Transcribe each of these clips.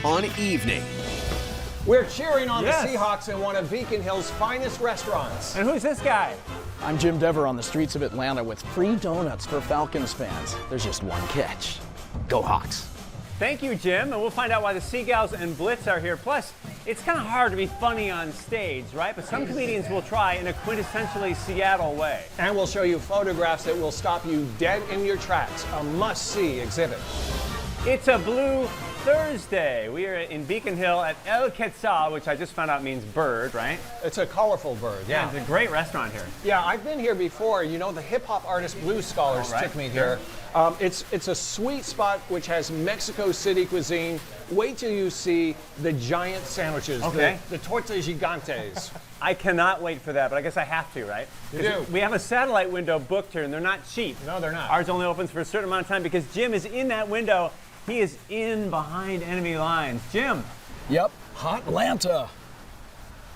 on Evening. We're cheering on Yes. the Seahawks in one of Beacon Hill's finest restaurants. And who's this guy? I'm Jim Dever on the streets of Atlanta with free donuts for Falcons fans. There's just one catch. Go Hawks. Thank you, Jim. And we'll find out why the Seagulls and Blitz are here. Plus, it's kind of hard to be funny on stage, right? But some comedians will try in a quintessentially Seattle way. And we'll show you photographs that will stop you dead in your tracks. A must-see exhibit. It's a Blue Thursday. We are in Beacon Hill at El Quetzal, which I just found out means bird, right? It's a colorful bird, yeah. It's a great restaurant here. Yeah, I've been here before. You know, the hip-hop artist Blues Scholars All right. took me here. It's a sweet spot which has Mexico City cuisine. Wait till you see the giant sandwiches, Okay. the tortas gigantes. I cannot wait for that, but I guess I have to, right? You do. We have a satellite window booked here, and they're not cheap. No, they're not. Ours only opens for a certain amount of time because Jim is in that window. He is in behind enemy lines. Jim. Yep, hot Atlanta.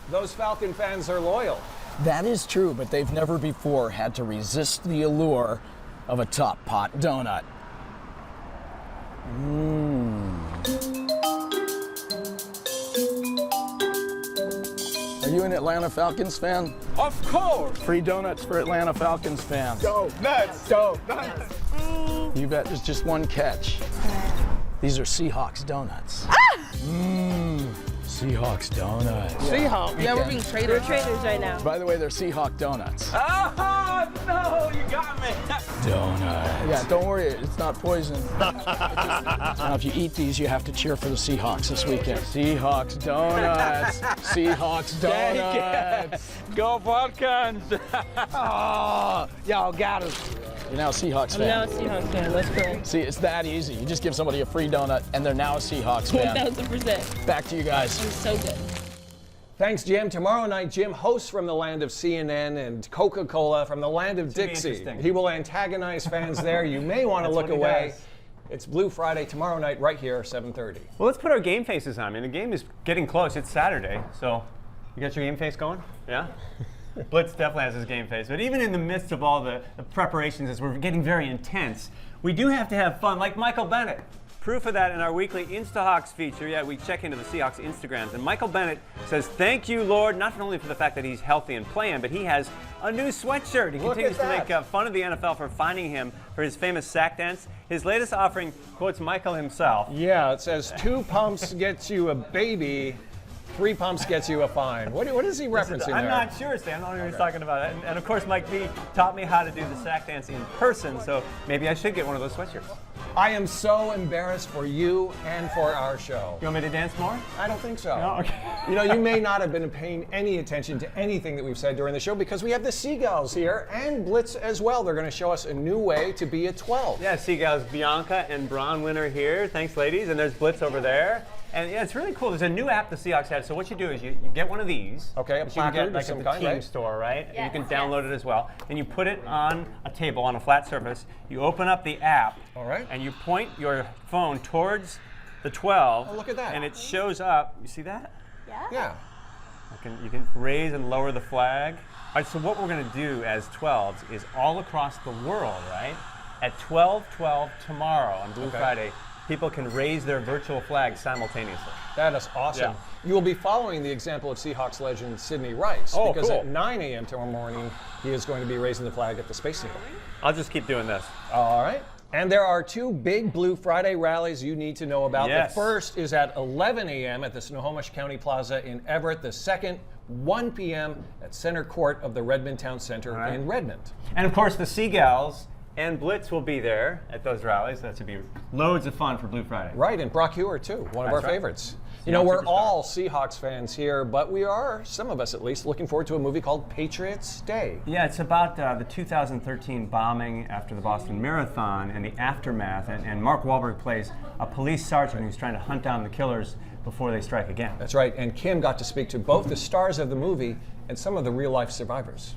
Those Falcon fans are loyal. That is true, but they've never before had to resist the allure of a top pot donut. Are you an Atlanta Falcons fan? Of course. Free donuts for Atlanta Falcons fans. Go nuts. Go nuts. You bet there's just one catch. These are Seahawks donuts. Seahawks donuts. Seahawks. Yeah, we're being traders. We're traders right now. By the way, they're Seahawk donuts. Oh, no, you got me. Donuts. Yeah, don't worry, it's not poison. Now, if you eat these, you have to cheer for the Seahawks this weekend. Seahawks donuts. Seahawks donuts. Go Falcons. Oh, y'all got us. You're now a Seahawks I'm now a fan. Seahawks fan. Let's go. See, it's that easy. You just give somebody a free donut, and they're now a Seahawks fan. 1000%. Back to you guys. It's so good. Thanks, Jim. Tomorrow night, Jim hosts from the land of CNN and Coca-Cola from the land of be Dixie. interesting. He will antagonize fans there. You may want to That's look what he away. does. It's Blue Friday tomorrow night right here, 7:30. Well, let's put our game faces on. I mean, the game is getting close. It's Saturday, so you got your game face going? Yeah? Blitz definitely has his game face. But even in the midst of all the preparations, as we're getting very intense, we do have to have fun, like Michael Bennett. Proof of that in our weekly Instahawks feature. Yeah, we check into the Seahawks Instagrams. And Michael Bennett says, thank you, Lord, not only for the fact that he's healthy and playing, but he has a new sweatshirt. He Look continues at to make that. fun of the NFL for finding him for his famous sack dance. His latest offering quotes Michael himself. Yeah, it says 2 pumps gets you a baby, 3 pumps gets you a fine. What is he referencing I'm there? not sure, Stan. I don't know what he's talking about. And of course, Mike B taught me how to do the sack dance in person, so maybe I should get one of those sweatshirts. I am so embarrassed for you and for our show. You want me to dance more? I don't think so. No? Okay. You know, you may not have been paying any attention to anything that we've said during the show because we have the Seagulls here and Blitz as well. They're going to show us a new way to be a 12. Yeah, Seagulls, Bianca and Braun winner here. Thanks, ladies. And there's Blitz over there. And yeah, it's really cool. There's a new app the Seahawks have. So what you do is you get one of these. Okay, a which you can placard get of like some at the kind, team right? store, right? Yes, And you can download it as well. And you put it on a table on a flat surface. You open up the app. All right. And you point your phone towards the 12. Oh, look at that. And it shows up. You see that? Yeah. You can raise and lower the flag. All right, so what we're going to do as 12s is all across the world, right? At 12:12 tomorrow on Blue Friday, people can raise their virtual flag simultaneously. That is awesome. Yeah. You will be following the example of Seahawks legend Sidney Rice Oh, because cool. at 9 a.m. tomorrow morning, he is going to be raising the flag at the Space Needle. I'll just keep doing this. All right. And there are 2 big Blue Friday rallies you need to know about. Yes. The first is at 11 a.m. at the Snohomish County Plaza in Everett. The second, 1 p.m. at Center Court of the Redmond Town Center right. in Redmond. And of course, the Seagulls and Blitz will be there at those rallies. That should be loads of fun for Blue Friday. Right, and Brock Hewer, too, one of our That's right. favorites. You know, Seahawks we're superstar. all Seahawks fans here, but we are, some of us at least, looking forward to a movie called Patriots Day. Yeah, it's about the 2013 bombing after the Boston Marathon and the aftermath. And Mark Wahlberg plays a police sergeant who's trying to hunt down the killers before they strike again. That's right, and Kim got to speak to both the stars of the movie and some of the real-life survivors.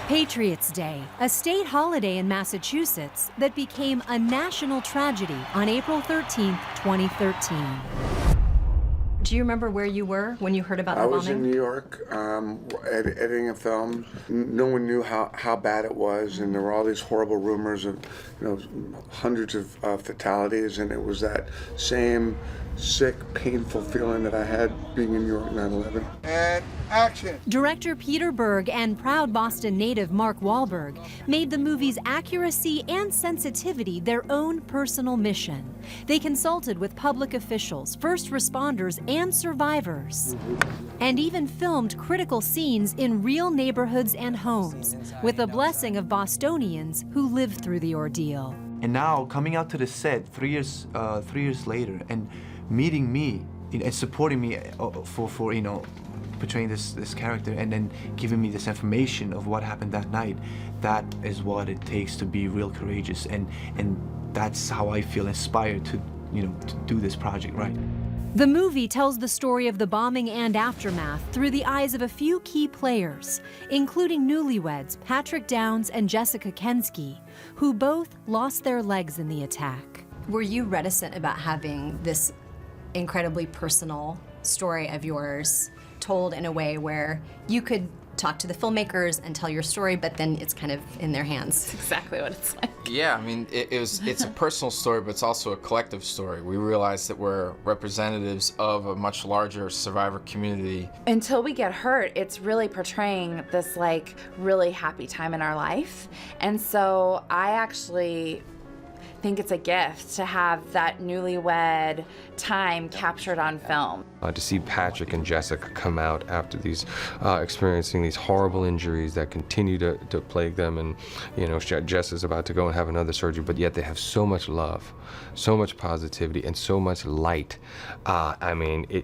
Patriots Day, a state holiday in Massachusetts that became a national tragedy on April 13, 2013. Do you remember where you were when you heard about the I bombing? was in New York editing a film. No one knew how bad it was, and there were all these horrible rumors of, hundreds of fatalities, and it was that same sick, painful feeling that I had being in New York 9/11. And action! Director Peter Berg and proud Boston native Mark Wahlberg made the movie's accuracy and sensitivity their own personal mission. They consulted with public officials, first responders, and survivors, and even filmed critical scenes in real neighborhoods and homes, with the blessing of Bostonians who lived through the ordeal. And now coming out to the set 3 years later and meeting me and supporting me for portraying this character and then giving me this information of what happened that night, that is what it takes to be real courageous, and that's how I feel inspired to do this project, right? The movie tells the story of the bombing and aftermath through the eyes of a few key players, including newlyweds Patrick Downs and Jessica Kensky, who both lost their legs in the attack. Were you reticent about having this incredibly personal story of yours told in a way where you could talk to the filmmakers and tell your story, but then it's kind of in their hands? That's exactly what it's like. Yeah, I mean, it's a personal story, but it's also a collective story. We realize that we're representatives of a much larger survivor community. Until we get hurt, it's really portraying this like really happy time in our life. And so I actually think it's a gift to have that newlywed time captured on film. To see Patrick and Jessica come out after these, experiencing these horrible injuries that continue to plague them, and Jess is about to go and have another surgery, but yet they have so much love, so much positivity, and so much light. I mean,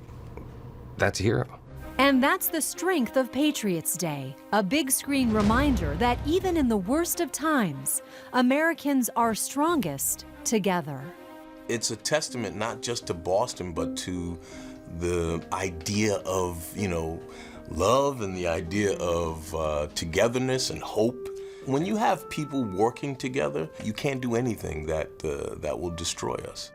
that's a hero. And that's the strength of Patriots Day, a big screen reminder that even in the worst of times, Americans are strongest together. It's a testament not just to Boston, but to the idea of, love and the idea of togetherness and hope. When you have people working together, you can't do anything that will destroy us.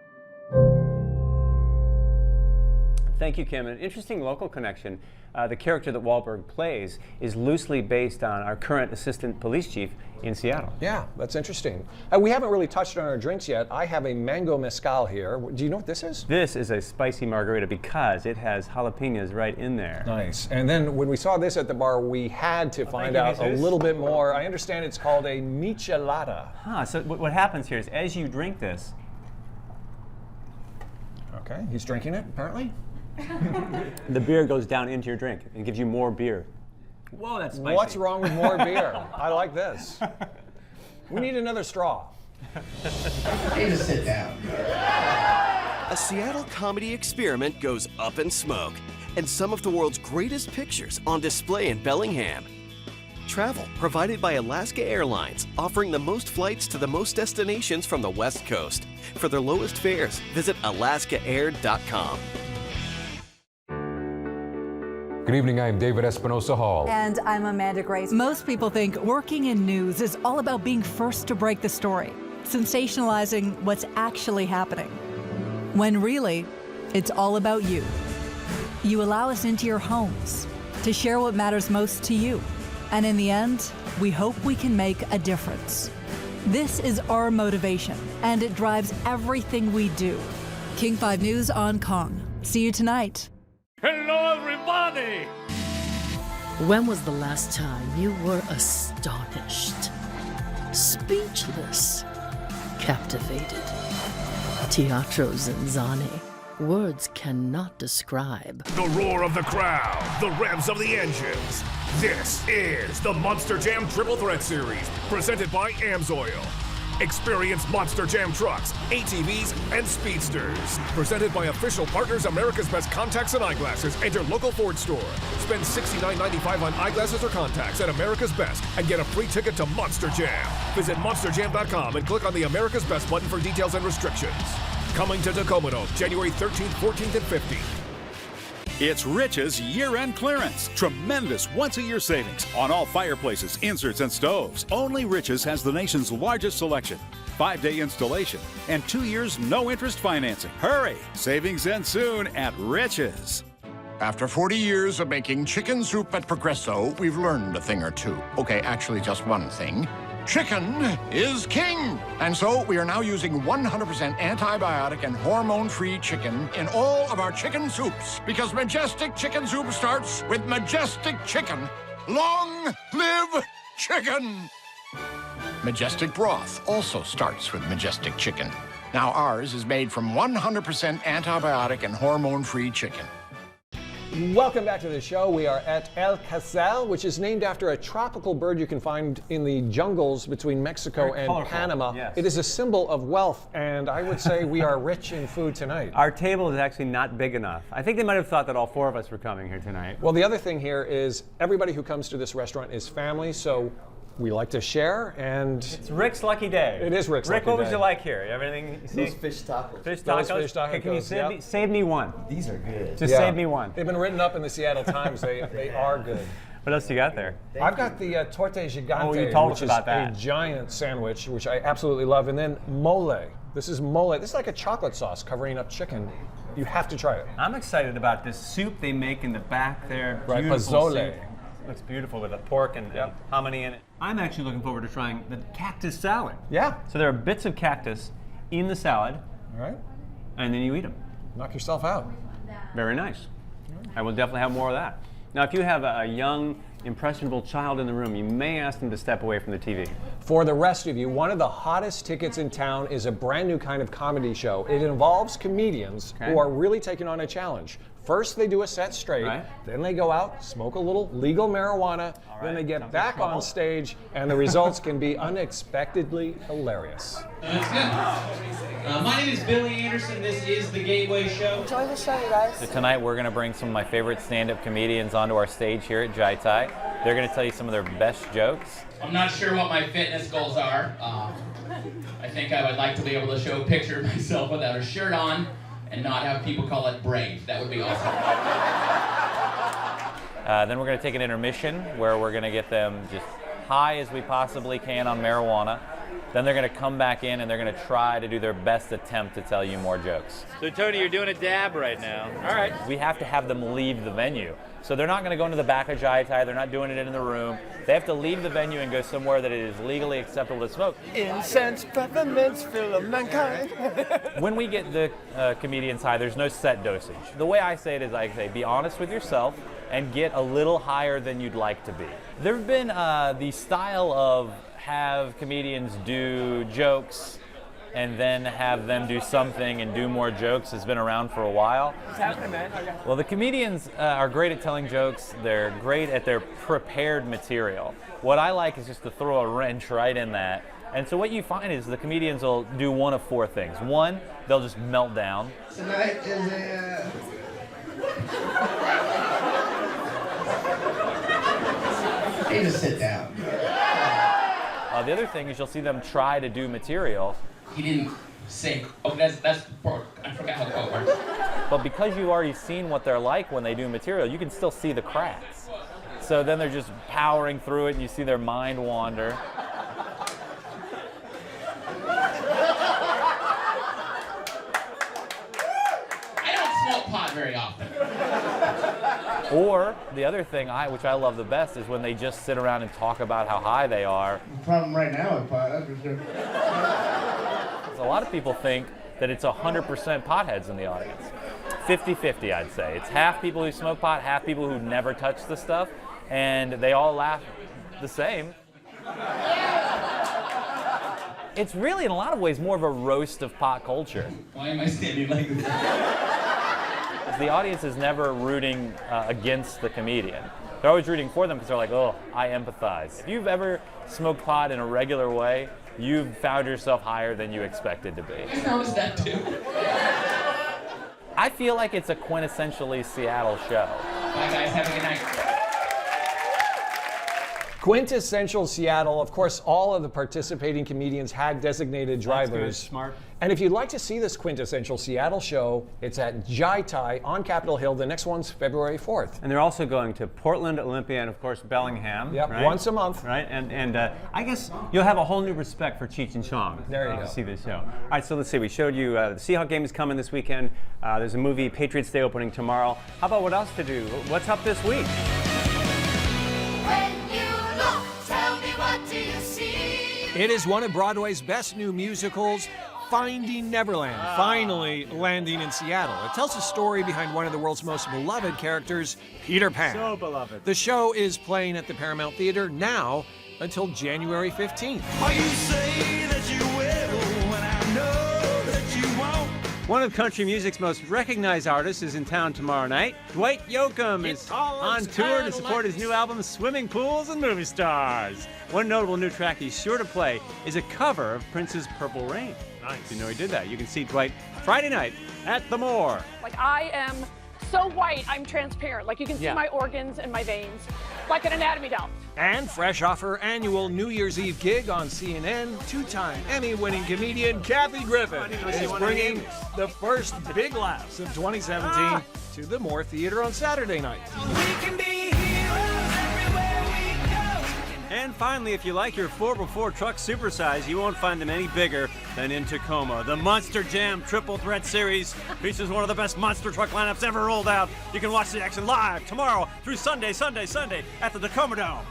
Thank you, Kim. An interesting local connection. The character that Wahlberg plays is loosely based on our current assistant police chief in Seattle. Yeah, that's interesting. We haven't really touched on our drinks yet. I have a mango mezcal here. Do you know what this is? This is a spicy margarita because it has jalapenos right in there. Nice. And then when we saw this at the bar, we had to find out a little bit more. I understand it's called a michelada. So what happens here is as you drink this. Okay, he's drinking it, apparently. The beer goes down into your drink and gives you more beer. Whoa, that's spicy. What's wrong with more beer? I like this. We need another straw. Hey, to sit down. A Seattle comedy experiment goes up in smoke, and some of the world's greatest pictures on display in Bellingham. Travel provided by Alaska Airlines, offering the most flights to the most destinations from the West Coast. For their lowest fares, visit alaskaair.com. Good evening, I'm David Espinosa Hall. And I'm Amanda Grace. Most people think working in news is all about being first to break the story, sensationalizing what's actually happening. When really, it's all about you. You allow us into your homes to share what matters most to you. And in the end, we hope we can make a difference. This is our motivation, and it drives everything we do. King 5 News on Kong. See you tonight. Hello, everybody! When was the last time you were astonished, speechless, captivated? Teatro Zanzani. Words cannot describe. The roar of the crowd, the revs of the engines. This is the Monster Jam Triple Threat Series, presented by AMSOIL. Experience Monster Jam trucks, ATVs, and speedsters. Presented by official partners America's Best Contacts and Eyeglasses and your local Ford store. Spend $69.95 on eyeglasses or contacts at America's Best and get a free ticket to Monster Jam. Visit monsterjam.com and click on the America's Best button for details and restrictions. Coming to Tacoma Dome, January 13th, 14th, and 15th. It's Rich's year-end clearance. Tremendous once-a-year savings on all fireplaces, inserts, and stoves. Only Rich's has the nation's largest selection. 5-day installation and 2 years no-interest financing. Hurry! Savings end soon at Rich's. After 40 years of making chicken soup at Progresso, we've learned a thing or two. Okay, actually just one thing. chicken is king. And so we are now using 100% antibiotic and hormone-free chicken in all of our chicken soups, because Majestic Chicken Soup starts with Majestic Chicken. Long live chicken! Majestic Broth also starts with Majestic Chicken. Now ours is made from 100% antibiotic and hormone-free chicken. Welcome back to the show. We are at El Quetzal, which is named after a tropical bird you can find in the jungles between Mexico Very and colorful, Panama. yes. It is a symbol of wealth, and I would say we are rich in food tonight. Our table is actually not big enough. I think they might have thought that all four of us were coming here tonight. Well, the other thing here is everybody who comes to this restaurant is family, so we like to share, and It's Rick's lucky day. It is Rick's lucky Rick, what would day. you like here? Everything you see? Those fish tacos. Fish Those tacos? fish tacos, Okay, can you yep. save me one? These are good. Just save me one. They've been written up in the Seattle Times. They are good. What else you got there? I've got the torte gigante, Oh, you told which us about is that. a giant sandwich, which I absolutely love, and then mole. This is mole. This is like a chocolate sauce covering up chicken. You have to try it. I'm excited about this soup they make in the back there. Right, Beautiful pozole. soup. Looks beautiful with the pork and hominy in it. I'm actually looking forward to trying the cactus salad. Yeah. So there are bits of cactus in the salad, All right. and then you eat them. Knock yourself out. Very nice. I will definitely have more of that. Now, if you have a young, impressionable child in the room, you may ask them to step away from the TV. For the rest of you, one of the hottest tickets in town is a brand new kind of comedy show. It involves comedians who are really taking on a challenge. First, they do a set straight, then they go out, smoke a little legal marijuana, then they get back on stage, and the results can be unexpectedly hilarious. That's good. My name is Billy Anderson. This is The Gateway Show. Enjoy the show, you guys. So tonight we're going to bring some of my favorite stand-up comedians onto our stage here at Jai Tai. They're going to tell you some of their best jokes. I'm not sure what my fitness goals are. I think I would like to be able to show a picture of myself without a shirt on and not have people call it brave. That would be awesome. Then we're going to take an intermission where we're going to get them just high as we possibly can on marijuana. Then they're going to come back in and they're going to try to do their best attempt to tell you more jokes. So Tony, you're doing a dab right now. All right. We have to have them leave the venue. So they're not going to go into the back of Jai Tai. They're not doing it in the room. They have to leave the venue and go somewhere that it is legally acceptable to smoke. Incense, peppermints, fill of mankind. When we get the comedians high, there's no set dosage. The way I say it is I say, be honest with yourself and get a little higher than you'd like to be. There have been the style of have comedians do jokes and then have them do something and do more jokes has been around for a while. What's happening, man? Well, the comedians are great at telling jokes. They're great at their prepared material. What I like is just to throw a wrench right in that. And so what you find is the comedians will do one of four things. One, they'll just melt down. Tonight is a... Hey, just sit down. The other thing is you'll see them try to do material. He didn't say, oh, that's pork. I forgot how the quote works. But because you've already seen what they're like when they do material, you can still see the cracks. So then they're just powering through it and you see their mind wander. I don't smoke pot very often. Or the other thing, which I love the best, is when they just sit around and talk about how high they are. The problem right now with pot, that's for sure. A lot of people think that it's 100% potheads in the audience. 50-50, I'd say. It's half people who smoke pot, half people who never touch the stuff, and they all laugh the same. It's really, in a lot of ways, more of a roast of pot culture. Why am I standing like this? The audience is never rooting against the comedian. They're always rooting for them because they're like, oh, I empathize. If you've ever smoked pot in a regular way, you've found yourself higher than you expected to be. I noticed that too. I feel like it's a quintessentially Seattle show. Bye guys, have a good night. Quintessential Seattle. Of course, all of the participating comedians had designated drivers. That's good, smart. And if you'd like to see this quintessential Seattle show, it's at Jai Tai on Capitol Hill. The next one's February 4th. And they're also going to Portland, Olympia, and of course Bellingham. Yep, right? once a month. Right, and I guess you'll have a whole new respect for Cheech and Chong. There you go. To see this show. All right, so let's see. We showed you the Seahawks game is coming this weekend. There's a movie, Patriots Day, opening tomorrow. How about what else to do? What's up this week? When you look, tell me what do you see? It is one of Broadway's best new musicals, Finding Neverland, finally landing in Seattle. It tells the story behind one of the world's most beloved characters, Peter Pan. So beloved. The show is playing at the Paramount Theater now until January 15th. Oh, you say that you will when I know that you won't. One of country music's most recognized artists is in town tomorrow night. Dwight Yoakam is on tour to support his new album, Swimming Pools and Movie Stars. One notable new track he's sure to play is a cover of Prince's Purple Rain. Nice. You know he did that. You can see Dwight Friday night at the Moore. Like, I am so white, I'm transparent. Like, you can see my organs and my veins, like an anatomy doll. And fresh off her annual New Year's Eve gig on CNN, two-time Emmy-winning comedian Kathy Griffin is bringing the first big laughs of 2017 to the Moore Theater on Saturday night. We can be heroes everywhere we go. And finally, if you like your 4x4 truck supersize, you won't find them any bigger than in Tacoma. The Monster Jam Triple Threat Series features one of the best monster truck lineups ever rolled out. You can watch the action live tomorrow through Sunday at the Tacoma Dome.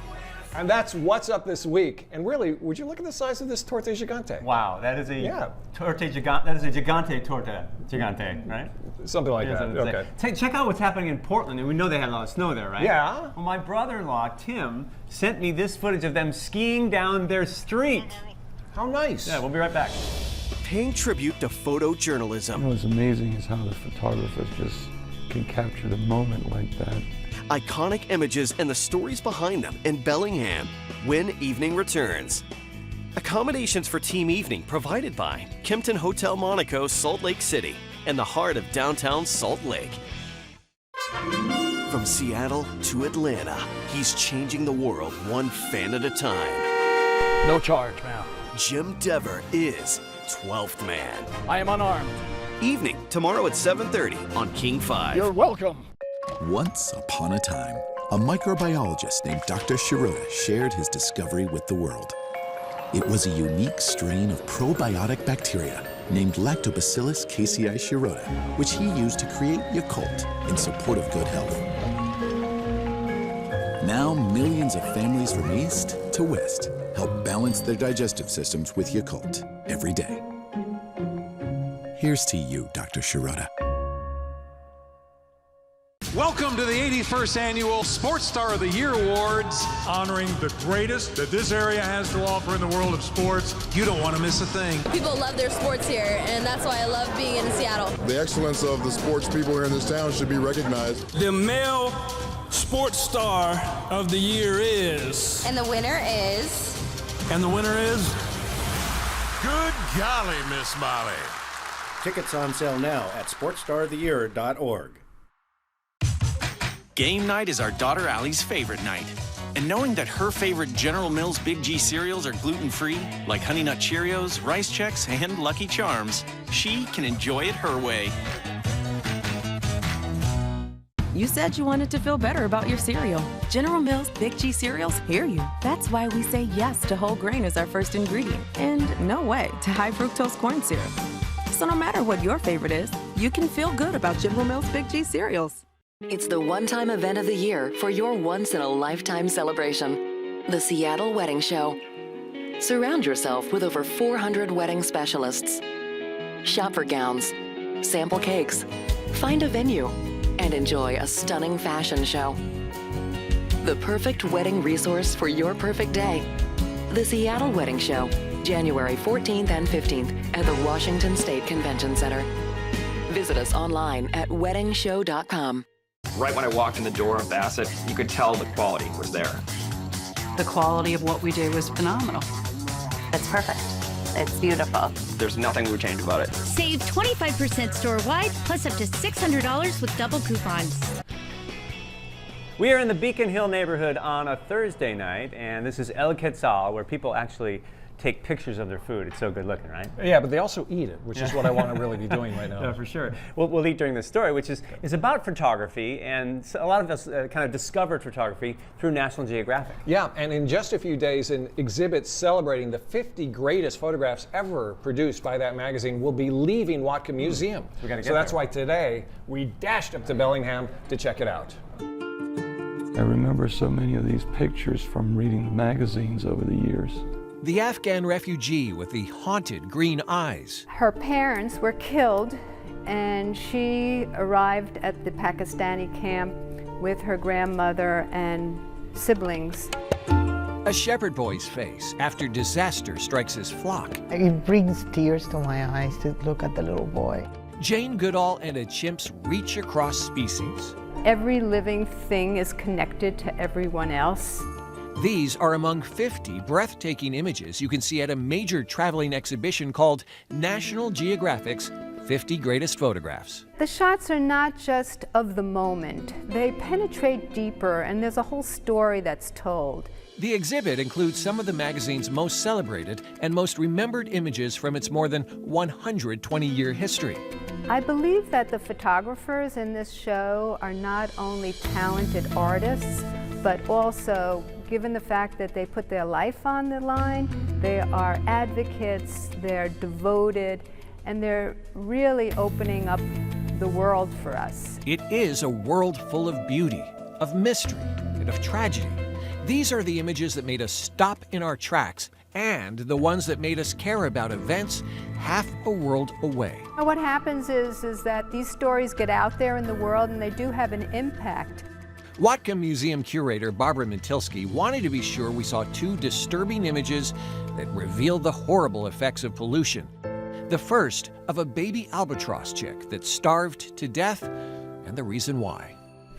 And that's what's up this week. And really, would you look at the size of this torta gigante? Wow, that is a torta gigante. That is a gigante torta gigante, right? Something like that. Okay. Check out what's happening in Portland. And we know they had a lot of snow there, right? Yeah. Well, my brother-in-law Tim sent me this footage of them skiing down their street. How nice. Yeah, we'll be right back. Paying tribute to photojournalism. What's amazing is how the photographers just can capture the moment like that. Iconic images and the stories behind them in Bellingham when evening returns. Accommodations for team evening provided by Kimpton Hotel Monaco, Salt Lake City, in the heart of downtown Salt Lake. From Seattle to Atlanta, he's changing the world one fan at a time. No charge, ma'am. Jim Dever is 12th Man. I am unarmed. Evening tomorrow at 7:30 on King 5. You're welcome. Once upon a time, a microbiologist named Dr. Shirota shared his discovery with the world. It was a unique strain of probiotic bacteria named Lactobacillus casei shirota, which he used to create Yakult in support of good health. Now, millions of families from east to west help balance their digestive systems with Yakult every day. Here's to you, Dr. Shirota. Welcome to the 81st Annual Sports Star of the Year Awards, honoring the greatest that this area has to offer in the world of sports. You don't want to miss a thing. People love their sports here, and that's why I love being in Seattle. The excellence of the sports people here in this town should be recognized. The male Sports Star of the Year is... And the winner is... And the winner is... Good golly, Miss Molly. Tickets on sale now at sportstaroftheyear.org. Game night is our daughter Allie's favorite night. And knowing that her favorite General Mills Big G cereals are gluten-free, like Honey Nut Cheerios, Rice Chex, and Lucky Charms, she can enjoy it her way. You said you wanted to feel better about your cereal. General Mills Big G cereals hear you. That's why we say yes to whole grain as our first ingredient, and no way to high fructose corn syrup. So no matter what your favorite is, you can feel good about General Mills Big G cereals. It's the one-time event of the year for your once-in-a-lifetime celebration, the Seattle Wedding Show. Surround yourself with over 400 wedding specialists. Shop for gowns, sample cakes, find a venue, and enjoy a stunning fashion show. The perfect wedding resource for your perfect day. The Seattle Wedding Show, January 14th and 15th at the Washington State Convention Center. Visit us online at weddingshow.com. Right when I walked in the door of Bassett, you could tell the quality was there. The quality of what we do is phenomenal. It's perfect. It's beautiful. There's nothing we would change about it. Save 25% store-wide, plus up to $600 with double coupons. We are in the Beacon Hill neighborhood on a Thursday night, and this is El Quetzal, where people actually take pictures of their food. It's so good looking, right? Yeah, but they also eat it, which is what I want to really be doing right now. No, for sure. We'll eat during this story, which is about photography, and a lot of us kind of discovered photography through National Geographic. Yeah, and in just a few days, an exhibit celebrating the 50 greatest photographs ever produced by that magazine will be leaving Watka Museum. So that's why today we dashed up to Bellingham to check it out. I remember so many of these pictures from reading the magazines over the years. The Afghan refugee with the haunted green eyes. Her parents were killed, and she arrived at the Pakistani camp with her grandmother and siblings. A shepherd boy's face after disaster strikes his flock. It brings tears to my eyes to look at the little boy. Jane Goodall and a chimp's reach across species. Every living thing is connected to everyone else. These are among 50 breathtaking images you can see at a major traveling exhibition called National Geographic's 50 Greatest Photographs. The shots are not just of the moment. They penetrate deeper, and there's a whole story that's told. The exhibit includes some of the magazine's most celebrated and most remembered images from its more than 120-year history. I believe that the photographers in this show are not only talented artists, but also, given the fact that they put their life on the line, they are advocates, they're devoted, and they're really opening up the world for us. It is a world full of beauty, of mystery, and of tragedy. These are the images that made us stop in our tracks, and the ones that made us care about events half a world away. What happens is that these stories get out there in the world, and they do have an impact. Whatcom Museum curator Barbara Mintilsky wanted to be sure we saw two disturbing images that revealed the horrible effects of pollution. The first of a baby albatross chick that starved to death, and the reason why.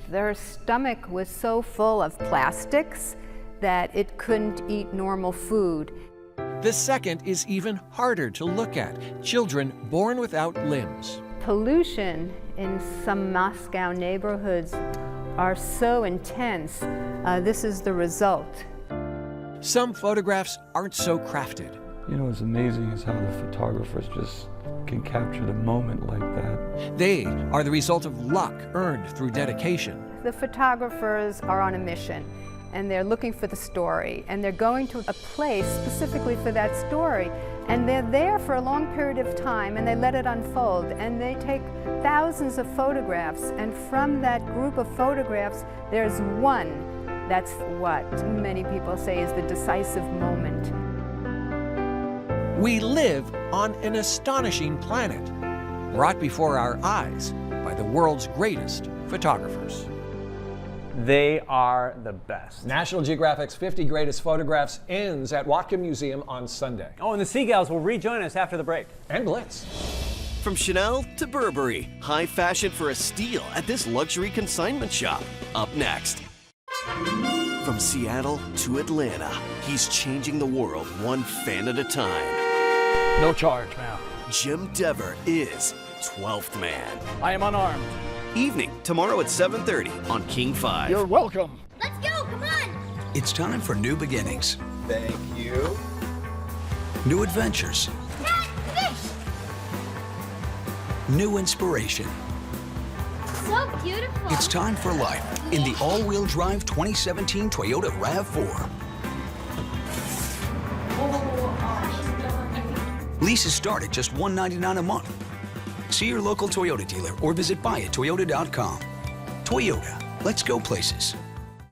Their stomach was so full of plastics that it couldn't eat normal food. The second is even harder to look at. Children born without limbs. Pollution in some Moscow neighborhoods are so intense. This is the result. Some photographs aren't so crafted. You know, what's amazing is how the photographers just can capture the moment like that. They are the result of luck earned through dedication. The photographers are on a mission, and they're looking for the story, and they're going to a place specifically for that story, and they're there for a long period of time, and they let it unfold, and they take thousands of photographs, and from that group of photographs, there's one that's what many people say is the decisive moment. We live on an astonishing planet, brought before our eyes by the world's greatest photographers. They are the best. National Geographic's 50 Greatest Photographs ends at Whatcom Museum on Sunday. Oh, and the Seagulls will rejoin us after the break. And Blitz. From Chanel to Burberry, high fashion for a steal at this luxury consignment shop. Up next. From Seattle to Atlanta, he's changing the world one fan at a time. No charge, ma'am. Jim Dever is 12th Man. I am unarmed. Evening, tomorrow at 7:30 on King 5. You're welcome. Let's go, come on! It's time for new beginnings. Thank you. New adventures. Fish! New inspiration. So beautiful. It's time for life in the all-wheel drive 2017 Toyota RAV4. Leases start at just $199 a month. See your local Toyota dealer or visit buyattoyota.com. Toyota, let's go places.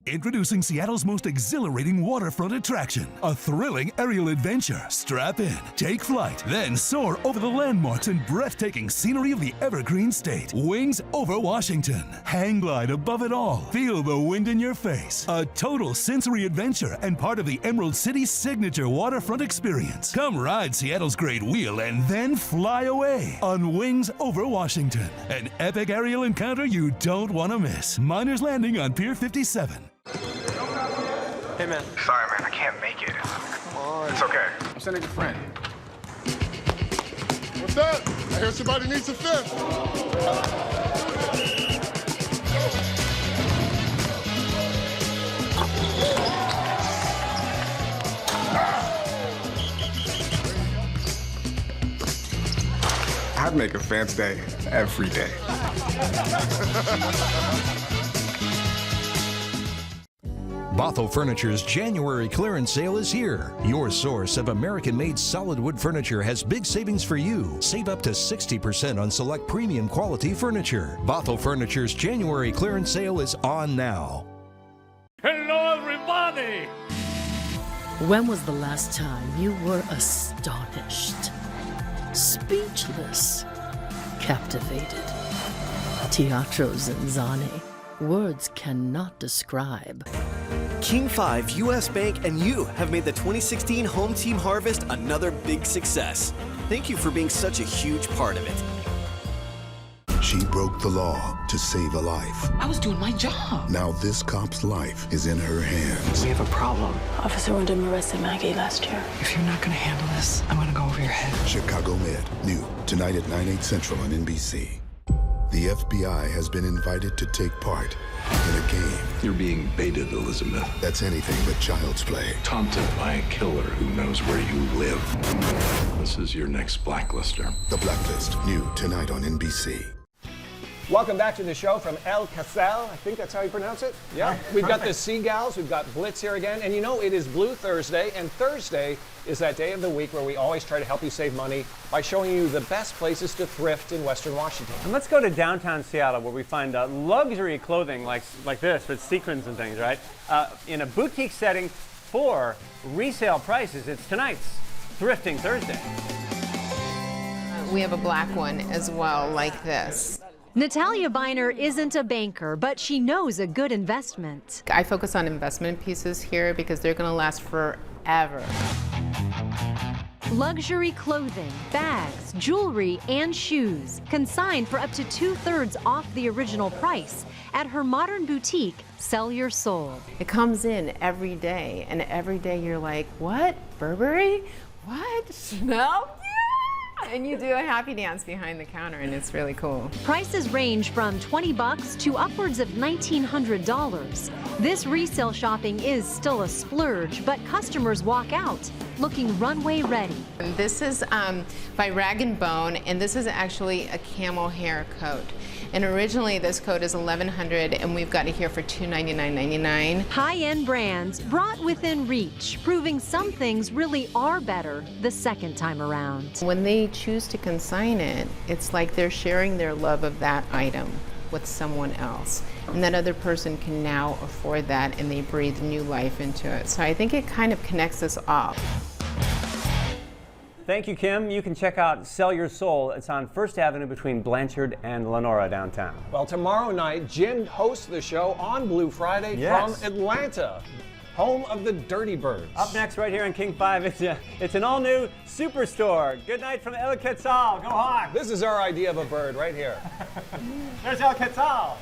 Introducing Seattle's most exhilarating waterfront attraction, a thrilling aerial adventure. Strap in, take flight, then soar over the landmarks and breathtaking scenery of the evergreen state. Wings over Washington. Hang glide above it all. Feel the wind in your face. A total sensory adventure and part of the Emerald City's signature waterfront experience. Come ride Seattle's Great Wheel and then fly away on Wings over Washington. An epic aerial encounter you don't want to miss. Miners Landing on Pier 57. Hey, man. Sorry, man. I can't make it. Come on. It's okay. I'm sending a friend. What's that? I hear somebody needs a fifth. I'd make a fan's day every day. Bothell Furniture's January clearance sale is here. Your source of American-made solid wood furniture has big savings for you. Save up to 60% on select premium quality furniture. Bothell Furniture's January clearance sale is on now. Hello, everybody! When was the last time you were astonished, speechless, captivated? Teatro Zanzane. Words cannot describe. King 5 US Bank and you have made the 2016 Home Team Harvest another big success. Thank you for being such a huge part of it. She broke the law to save a life. I was doing my job. Now this cop's life is in her hands. We have a problem. Officer Wyndham arrested Maggie last year. If you're not going to handle this, I'm going to go over your head. Chicago Med, new tonight at 9/8 Central on NBC. The FBI has been invited to take part in a game. You're being baited, Elizabeth. That's anything but child's play. Taunted by a killer who knows where you live. This is your next blacklister. The Blacklist, new tonight on NBC. Welcome back to the show from El Quetzal. I think that's how you pronounce it. Yeah. We've got the Seagulls. We've got Blitz here again. And you know, it is Blue Thursday. And Thursday is that day of the week where we always try to help you save money by showing you the best places to thrift in Western Washington. And let's go to downtown Seattle where we find luxury clothing like this with sequins and things, right? In a boutique setting for resale prices. It's tonight's Thrifting Thursday. We have a black one as well, like this. Natalia Biner isn't a banker, but she knows a good investment. I focus on investment pieces here because they're going to last forever. Luxury clothing, bags, jewelry, and shoes, consigned for up to 2/3 off the original price at her modern boutique, Sell Your Soul. It comes in every day, and every day you're like, what? Burberry? What? Chanel? And you do a happy dance behind the counter, and it's really cool. Prices range from $20 to upwards of $1,900. This resale shopping is still a splurge, but customers walk out looking runway ready. This is by Rag & Bone, and this is actually a camel hair coat. And originally this coat is $1,100, and we've got it here for $299.99. High-end brands brought within reach, proving some things really are better the second time around. When they choose to consign it, it's like they're sharing their love of that item with someone else. And that other person can now afford that, and they breathe new life into it. So I think it kind of connects us all. Thank you, Kim. You can check out Sell Your Soul. It's on First Avenue between Blanchard and Lenora downtown. Well, tomorrow night, Jen hosts the show on Blue Friday from Atlanta, home of the Dirty Birds. Up next, right here on King 5, it's an all-new Superstore. Good night from El Quetzal. Go Hawks! This is our idea of a bird right here. There's El Quetzal.